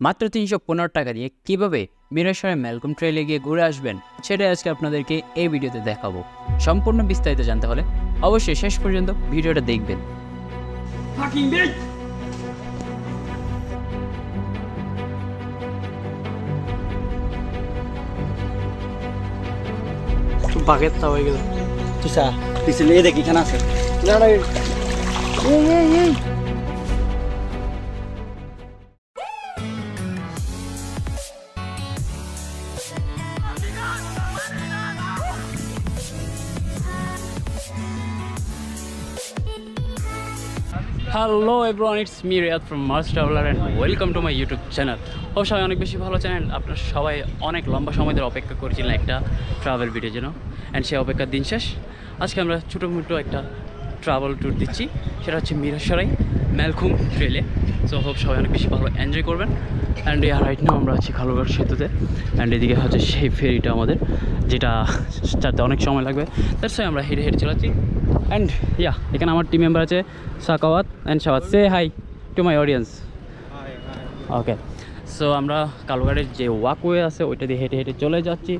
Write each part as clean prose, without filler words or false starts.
মাত্র 315 টাকা দিয়ে কীভাবে মিরসরাই ম্যালকম ট্রেলে গিয়ে ঘুরে আসবেন সেটাই আজকে আপনাদেরকে এই ভিডিওতে দেখাবো। সম্পূর্ণ বিস্তারিত জানতে হলে অবশ্যই শেষ পর্যন্ত ভিডিওটা দেখবেন। বাগেরটা হয়ে গেল তুষা পিছনে এই দেখি এখানে আছে hello everyone, it's me Riyad from Mars Traveller and welcome to my YouTube channel. অবশ্যই অনেক বেশি ভালো চ্যানেল, আপনার সবাই অনেক লম্বা সময় ধরে অপেক্ষা করেছিলেন একটা ট্রাভেল ভিডিও জন্য, অ্যান্ড সেই অপেক্ষার দিন শেষ। আজকে আমরা ছোটো মোটো একটা ট্রাভেল ট্যুর দিচ্ছি, সেটা হচ্ছে মিরসরাই ম্যালকম ট্রেলে। সো হোপ সবাই অনেক বেশি ভালো এনজয় করবেন। অ্যান্ড রাইট নাও আমরা আছি খালুঘাট সেতুতে, অ্যান্ড এদিকে হচ্ছে সেই ফেরিটা আমাদের, যেটা চারতে অনেক সময় লাগবে, তার সাথে আমরা হেঁটে হেঁটে চালাচ্ছি। অ্যান্ড এখানে আমার টিম মেম্বার আছে সাকাওয়াত অ্যান্ড শাওয়াত। সে hi to my audience. Okay, so আমরা কালুঘাটের যে ওয়াকওয়ে আছে ওইটা দিয়ে হেঁটে হেঁটে চলে যাচ্ছি।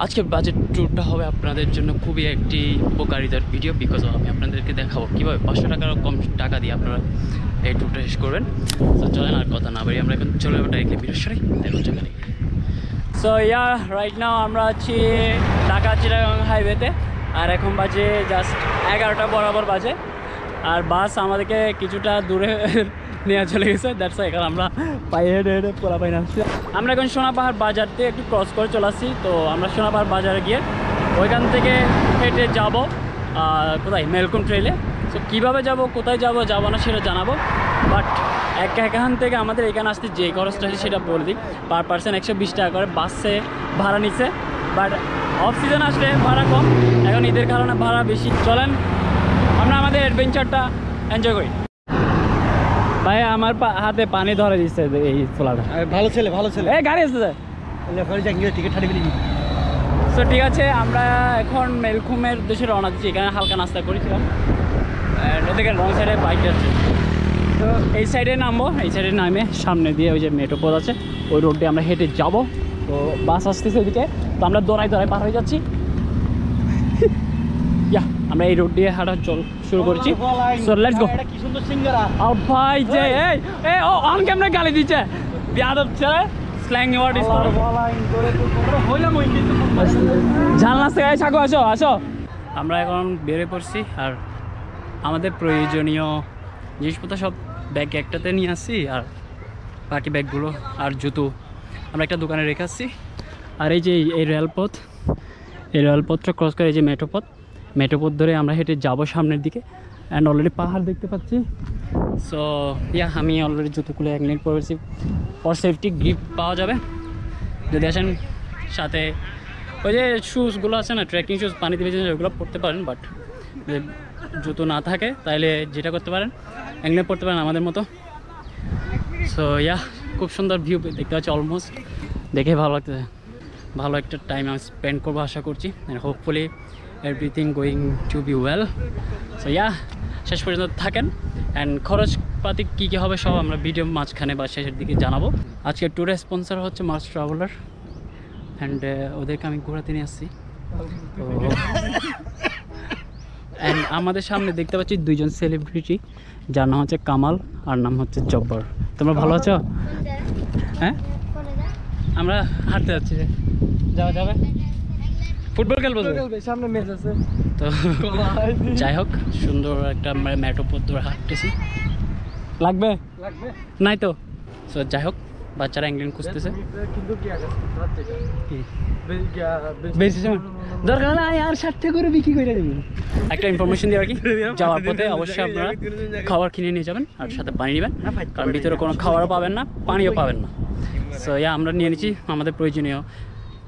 আজকের বাজেট ট্যুরটা হবে আপনাদের জন্য খুবই একটি উপকারিতার ভিডিও, বিকজ আমি আপনাদেরকে দেখাবো কীভাবে 500 টাকারও কম টাকা দিয়ে আপনারা এই ট্যুরটা শেষ করবেন। সো চলেন আর কথা না বাড়ি আমরা এখন চলে যাবো ডাইরেক্টলি মিরসরাই দেখুন জায়গায়। সো রাইট নাও আমরা আছি ঢাকা চিটাগাং হাইওয়েতে, আর এখন বাজে জাস্ট 11টা বরাবর বাজে, আর বাস আমাদেরকে কিছুটা দূরে নেওয়া চলে গেছে। দ্যাটস এখানে আমরা পায়ে হেঁটে হেঁটে পোলা পাই নামছি। আমরা এখন সোনাপাহাড় বাজার দিয়ে একটু ক্রস করে চলে আসছি। তো আমরা সোনাপাহাড় বাজারে গিয়ে ওইখান থেকে হেঁটে যাব কোথায়, ম্যালকম ট্রেলে। সো কীভাবে যাব, কোথায় যাবো না সেটা জানাবো, বাট এখান থেকে আমাদের এখানে আসতে যে খরচটা আছে সেটা বলে দিই। পার পার্সন 120 টাকা করে বাসে ভাড়া নিচ্ছে, বাট অফ সিজন আসলে ভাড়া কম, এখন ঈদের কারণে ভাড়া বেশি। চলেন আমরা আমাদের অ্যাডভেঞ্চারটা এনজয় করি। ভাই আমার হাতে পানি ধরে দিচ্ছে এই ফোলাটা। ভালো ছেলে এই গাড়ি আছে টিকিট ছাড়ি ফেলি। সো ঠিক আছে, আমরা এখন ম্যালকমের উদ্দেশ্যে রওনা দিচ্ছি। এখানে হালকা নাস্তা করেছিলাম, ওদিকে রং সাইডে বাইক আছে। তো এই সাইডে নামবো, এই সাইডে নামে সামনে দিয়ে ওই যে মেট্রো পথ আছে ওই রোড দিয়ে আমরা হেঁটে যাব। তো বাস আসতেছে ওইদিকে, তো আমরা দৌড়াই পার হয়ে যাচ্ছি। আমরা এই রোড দিয়ে হাঁটা শুরু করেছি। So let's go. কি সুন্দর সিঙ্গারা। আর ভাই যে এই ও অন ক্যামেরা গালি দিচ্ছে, বিয়াদব ছেলে, স্ল্যাং ওয়ার্ড ইউজ করে হইলাম ওই কিন্তু জানলা থেকে আসো। আমরা এখন বেরিয়ে পড়ছি, আর আমাদের প্রয়োজনীয় জিনিসপত্র সব ব্যাগ একটাতে নিয়ে আসছি, আর বাকি ব্যাগগুলো আর জুতো আমরা একটা দোকানে রেখে আসছি। আর এই যে এই রেলপথটা ক্রস করে এই যে মেট্রোপথ ধরে আমরা হেঁটে যাবো সামনের দিকে। অ্যান্ড অলরেডি পাহাড় দেখতে পাচ্ছি। সো আমি অলরেডি জুতো খুলে 1 মিনিট পরেছি। ফর সেফটি গ্রিপ পাওয়া যাবে যদি আসেন, সাথে ওই যে শ্যুজগুলো আছে না, ট্রেকিং শ্যুজ, পানিতে ভেজে ওগুলো পরতে পারেন, বাট জুতো না থাকে তাহলে যেটা করতে পারেন 1 মিনিট পরতে পারেন আমাদের মতো। সো খুব সুন্দর ভিউ দেখতে পাচ্ছি, অলমোস্ট দেখে ভালো লাগতেছে। ভালো একটা টাইম আমি স্পেন্ড করবো আশা করছি, and hopefully everything going to B well. So শেষ পর্যন্ত থাকেন, অ্যান্ড খরচপাতি কী কী হবে সব আমরা ভিডিও মাঝখানে বা শেষের দিকে জানাবো। আজকে ট্যুরের স্পন্সর হচ্ছে মার্স ট্রাভেলার, অ্যান্ড ওদেরকে আমি ঘোরাতে নিয়ে আসছি। তো অ্যান্ড আমাদের সামনে দেখতে পাচ্ছি 2জন সেলিব্রিটি, যার নাম হচ্ছে কামাল আর নাম হচ্ছে জব্বর। তোমরা ভালো আছো? হ্যাঁ, আমরা হাঁটতে যাচ্ছি। যাবে ফুটবল খেলবো, সামনে ম্যাচ আছে। তো যাই হোক, সুন্দর একটা মেট্রো পথ ধরে হাঁটতেছি। লাগবে নাই তো। সো যাই হোক, বাচ্চারা ইংল্যান্ড খুঁজতেছে, দরকার না আর 60 করে বিক্রি করে দেবেন। একটা ইনফরমেশন দিয়ে আর কি, যাওয়ার পথে অবশ্যই আপনারা খাবার কিনে নিয়ে যাবেন, আর সাথে পানি নেবেন, কারণ ভিতরে কোনো খাবারও পাবেন না, পানিও পাবেন না। সো আমরা নিয়ে নিচ্ছি আমাদের প্রয়োজনীয়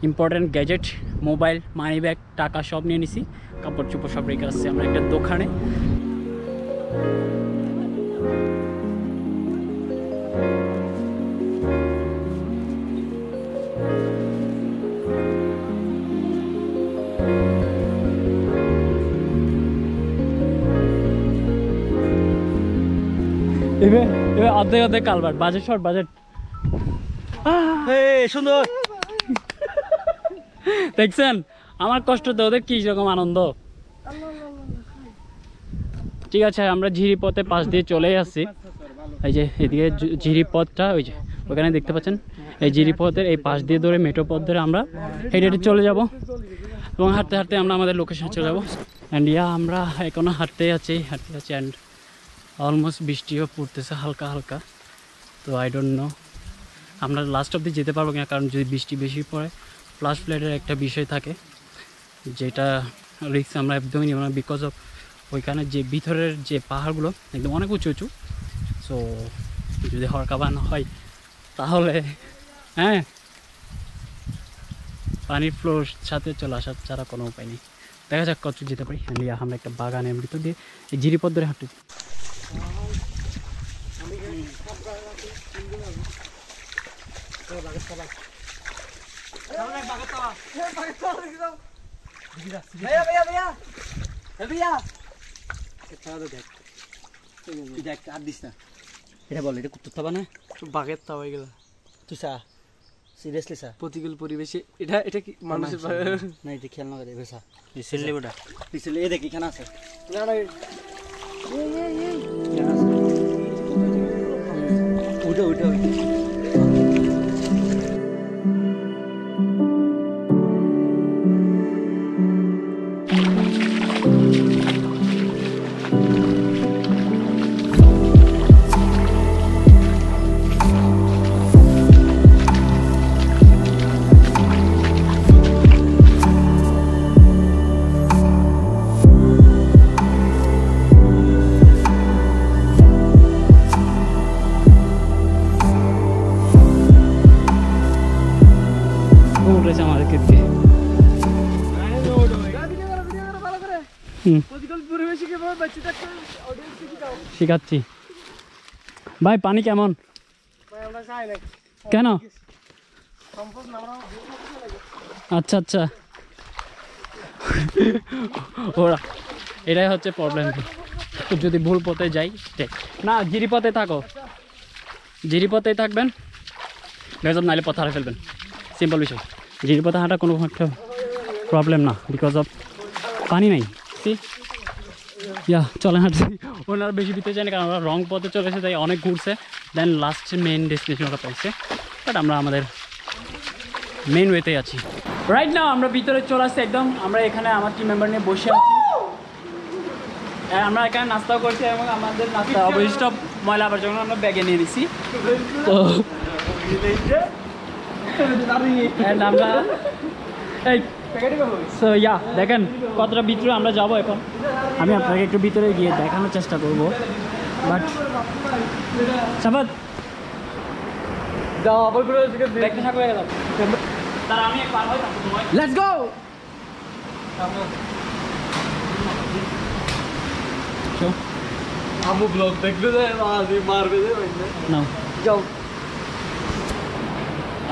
important gadget, mobile, money bag, টাকা সব নিয়ে নিছি, কাপড় চোপড় সব রেখে আসছি আমরা একটা দোকানে। এবার অর্ধেক কালভার্ট, বাজেট সুন্দর দেখছেন আমার কষ্ট তো ওদের কি রকম আনন্দ। ঠিক আছে আমরা ঝিরি পথে পাশ দিয়ে চলে আসছি। এই যে এদিকে ঝিরি পথটা ওই যে ওখানে দেখতে পাচ্ছেন, এই ঝিরি পথের এই পাশ দিয়ে ধরে মেট্রো পথ ধরে আমরা হেঁটে হেঁটে চলে যাব এবং হাঁটতে হাঁটতে আমরা আমাদের লোকেশনে চলে যাবো। অ্যান্ড আমরা এখনও হাঁটতে আছি অ্যান্ড অলমোস্ট বৃষ্টিও পড়তেছে হালকা হালকা। তো আই ডোন্ট নো আমরা লাস্ট অবধি যেতে পারবো কিনা, কারণ যদি বৃষ্টি বেশি পড়ে ফ্লাশ ফ্লাডের একটা বিষয় থাকে, যেটা রিস্ক আমরা একদমই নিব না। বিকজ অফ ওইখানে যে ভিতরের যে পাহাড়গুলো একদম অনেক উঁচু উঁচু, সো যদি হরকাবান হয় তাহলে হ্যাঁ পানির ফ্লোর সাথে চলে আসার ছাড়া কোনো উপায় নেই। দেখা যাক কত যেতে পারি। আমরা একটা বাগানের ভিতর দিয়ে এই জিরিপথ ধরে হাঁটতে। এটা বল, এটা কুত্তুর থাবা না বাঘের তাও হয়ে গেল। তুই চা সিরিয়াসলি চা প্রতিকূল পরিবেশে এটা কি মানুষের না, এটা খেয়াল না করে বেসা পিছলে ওটা পিছলে এ দেখি এখানে আছে ওটা ওটা উঠেছে আমাদেরকে দিয়ে। শিখাচ্ছি ভাই। পানি কেমন? কেন? আচ্ছা আচ্ছা ওরা এটাই হচ্ছে প্রবলেম। যদি ভুল পথে যাই না, জিরিপথে থাকো, জিরিপথেই থাকবেন, বেজব নাইলে পথ হারিয়ে ফেলবেন। সিম্পল বিষয়। জিরিপথে হাঁটা কোনো একটা প্রবলেম না, বিকজ অফ পানি নাই। চলে হাঁটছি। ওনারা বেশি ভিতরে যায় না, কারণ ওরা রং পথে চলে এসে তাই অনেক ঘুরছে, দেন লাস্ট মেন ডেস্টিনেশন ওরা পাইছে। বাট আমরা আমাদের মেন ওয়েতেই আছি রাইট নাও। আমরা ভিতরে চলে আসছি একদম। আমরা এখানে আমার টিম মেম্বার নিয়ে বসে আছি। আমরা এখানে নাস্তাও করছি এবং আমাদের নাস্তা অবশিষ্ট ময়লা আবার যখন আমরা ব্যাগে নিয়ে নিছি। তো আমরা এই সো দেখেন কতটা ভিতরে আমরা যাবো এখন। আমি আপনাকে একটু ভিতরে গিয়ে দেখানোর চেষ্টা করব। বাট সাবাত দেখতে থাকো, তার আমি পার হই। Let's go. আমু ব্লগ দেখবে যে মারবে যে নাও যাও।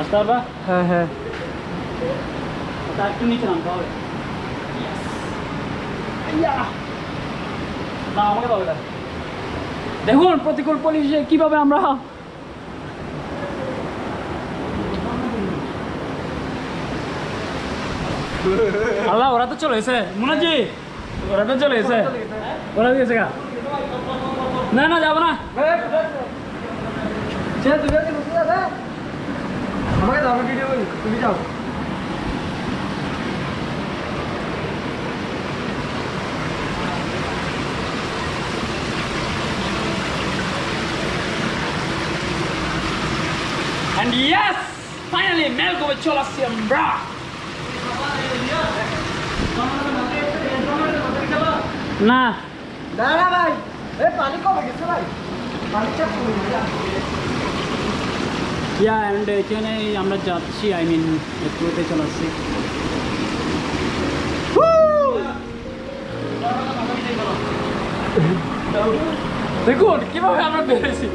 আসতে পারবা? হ্যাঁ হ্যাঁ তার একটু নিচে নামতে হবে। না আমাকে পাবে না। দেখুন প্রতিকূল পরিবেশে কিভাবে আমরা আল্লাহ ওরা তো চলে এসে মুনাজি, ওরা তো চলে এসে, ওরা দিয়েছে গা। না না যাবো না। আমাকে দাও, ভিডিও করি, তুমি যাও। And yes, finally Melko চলে আসছি আমরা। না না না ভাই, এই পানি কমে গেছে ভাই, পানি চাপ অ্যান্ড এখানে আমরা যাচ্ছি, আই মিন মেট্রোতে চলে আসছি। দেখুন কিভাবে আমরা বেড়েছি।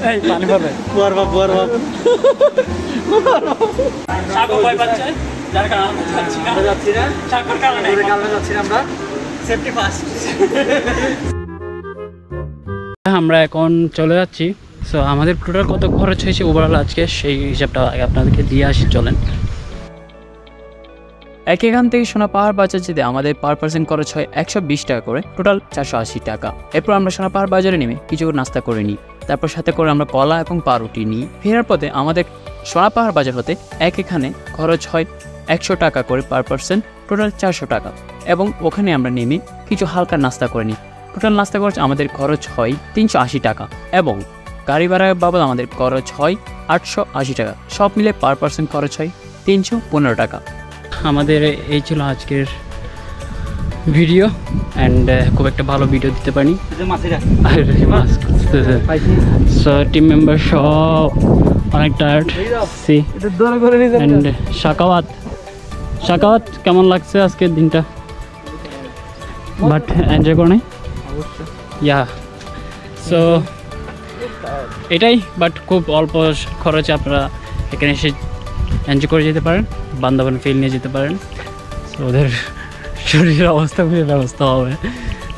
এই পানি পাবে বুয়ার বাপ সাগর ভয় পাচ্ছে যার কারণে আমরা যাচ্ছি না সাগর কারণে যাচ্ছি না আমরা সেফটি ফার্স্ট আমরা এখন চলে যাচ্ছি। সো আমাদের টোটাল কত খরচ হয়েছে ওভারঅল আজকে সেই হিসাবটা আগে আপনাদেরকে দিয়ে আসি চলেন। এখান থেকে সোনা পাহাড় বাজার যেতে আমাদের পার পার্সন খরচ হয় 120 টাকা করে, টোটাল 480 টাকা। এরপর আমরা সোনা পাহাড় বাজারে নেমে কিছু নাস্তা করে নিই, তারপর সাথে করে আমরা কলা এবং পাউরুটি নিই। ফেরার পথে আমাদের সোনা পাহাড় বাজার হতে এখানে খরচ হয় 100 টাকা করে পার পার্সন, টোটাল 400 টাকা। এবং ওখানে আমরা নেমে কিছু হালকা নাস্তা করে নিই, টোটাল নাস্তা খরচ আমাদের খরচ হয় 380 টাকা এবং গাড়ি ভাড়া বাবদ আমাদের খরচ হয় 880 টাকা। সব মিলে পার পার্সন খরচ হয় 315 টাকা। আমাদের এই ছিল আজকের ভিডিও অ্যান্ড খুব একটা ভালো ভিডিও দিতে পারিনি। সো টিম মেম্বার সব অনেক টায়ার্ড। সি অ্যান্ড শাকাওয়াত কেমন লাগছে আজকের দিনটা? বাট এনজয় করে নাই ইয়া। সো এটাই, বাট খুব অল্প খরচে আপনারা এখানে এসে এনজয় করে যেতে পারেন, বান্দরবান ফিল নিয়ে যেতে পারেন। সো ওদের শরীরের অবস্থা খুবই ব্যবস্থা হবে।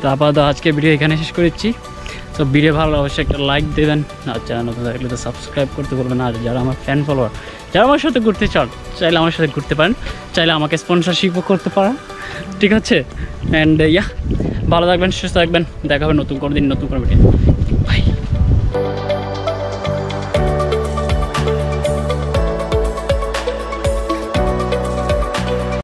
তো আপাতত আজকে ভিডিও এখানে শেষ করেছি। সো ভিডিও ভালো অবশ্যই একটা লাইক দেবেন, আর যারা নতুন থাকলে তো সাবস্ক্রাইব করতে বলবেন। আর যারা আমার ফ্যান ফলোয়ার, যারা আমার সাথে ঘুরতে চান, চাইলে আমার সাথে ঘুরতে পারেন, চাইলে আমাকে স্পন্সরশিপও করতে পারেন, ঠিক আছে? অ্যান্ড ইয়া, ভালো থাকবেন, সুস্থ থাকবেন, দেখা হবে নতুন কোনো দিন নতুন কোনো ভিডিও।